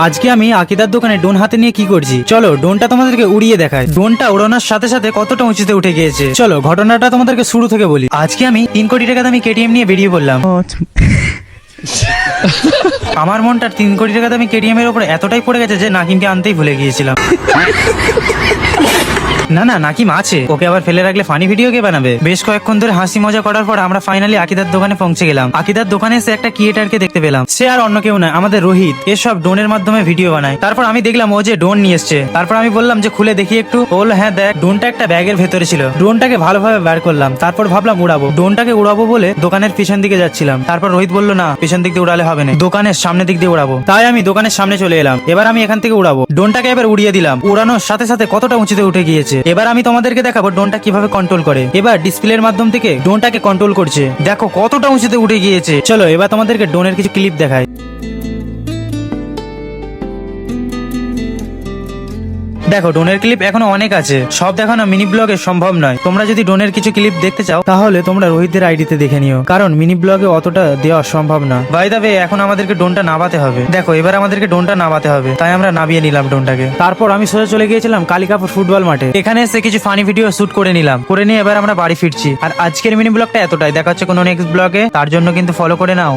আজকে আমি আকিদার দোকানে ড্রোন হাতে নিয়ে কি করছি, চলো ড্রোনটা তোমাদেরকে উড়িয়ে দেখায়। ড্রোনটা উড়ানোর সাথে সাথে কতটা উঁচুতে উঠে গিয়েছে। চলো ঘটনাটা তোমাদেরকে শুরু থেকে বলি। আজকে আমি 3 কোটি টাকা দামি কেটিএম নিয়ে বেরিয়ে পড়লাম। আমার মনটা 3 কোটি টাকা দামি কেটিএম এর উপরে এতটাই পড়ে গেছে যে নাকিমকে আনতেই ভুলে গিয়েছিলাম। না না, নাকিম আছে, ওকে আবার ফেলে রাখলে ফানি ভিডিও কে বানাবে। বেশ কয়েকক্ষণ ধরে হাসি মজা করার পর আমরা ফাইনালি আকিদার দোকানে পৌঁছে গেলাম। আকিদার দোকানে এসে একটা ক্রিয়েটারকে দেখতে পেলাম। সে আর অন্য কেউ নয়, আমাদের রোহিত। এসব ড্রোনের মাধ্যমে ভিডিও বানায়। তারপর আমি দেখলাম ও যে ড্রোন নিয়ে এসছে। তারপর আমি বললাম যে খুলে দেখি একটু। ও বলল হ্যাঁ দেখ। ড্রোনটা একটা ব্যাগের ভেতরে ছিল। ড্রোনটাকে ভালোভাবে বার করলাম। তারপর ভাবলাম উড়াবো। ড্রোনটাকে উড়াবো বলে দোকানের পিছন দিকে যাচ্ছিলাম। তারপর রোহিত বলল না, পিছন দিক দিয়ে উড়ালে হবে না, দোকানের সামনের দিক দিয়ে উড়াবো। তাই আমি দোকানের সামনে চলে এলাম। এবার আমি এখান থেকে উড়াবো। ড্রোনটাকে এবার উড়িয়ে দিলাম। উড়ানোর সাথে সাথে কতটা উঁচুতে উঠে গিয়েছে। এবার আমি তোমাদেরকে দেখাবো ড্রোনটা কিভাবে কন্ট্রোল করে। এবার ডিসপ্লের মাধ্যম থেকে ড্রোনটাকে কন্ট্রোল করছে। দেখো কতটা উঁচুতে উঠে গিয়েছে। চলো এবার তোমাদেরকে ড্রোনের কিছু ক্লিপ দেখাই। দেখো ড্রোনের ক্লিপ এখনো অনেক আছে, সব দেখানো মিনি ব্লগে সম্ভব নয়। তোমরা যদি ড্রোনের কিছু ক্লিপ দেখতে চাও তাহলে তোমরা রোহিতদের আইডিতে দেখে নিও, কারণ মিনি ব্লগে অতটা দেওয়া সম্ভব না। বাই দা ওয়ে, এখন আমাদেরকে ড্রোনটা নামাতে হবে। দেখো এবার আমাদেরকে ড্রোনটা নামাতে হবে, তাই আমরা নামিয়ে নিলাম ড্রোনটাকে। তারপর আমি সোজা চলে গিয়েছিলাম কালিকাপুর ফুটবল মাঠে। এখানে এসে কিছু ফানি ভিডিও শুট করে নিলাম। করে নিয়ে এবার আমরা বাড়ি ফিরছি। আর আজকের মিনি ব্লগটা এতটাই। দেখা হচ্ছে কোনো নেক্সট ব্লগে, তার জন্য কিন্তু ফলো করে নাও।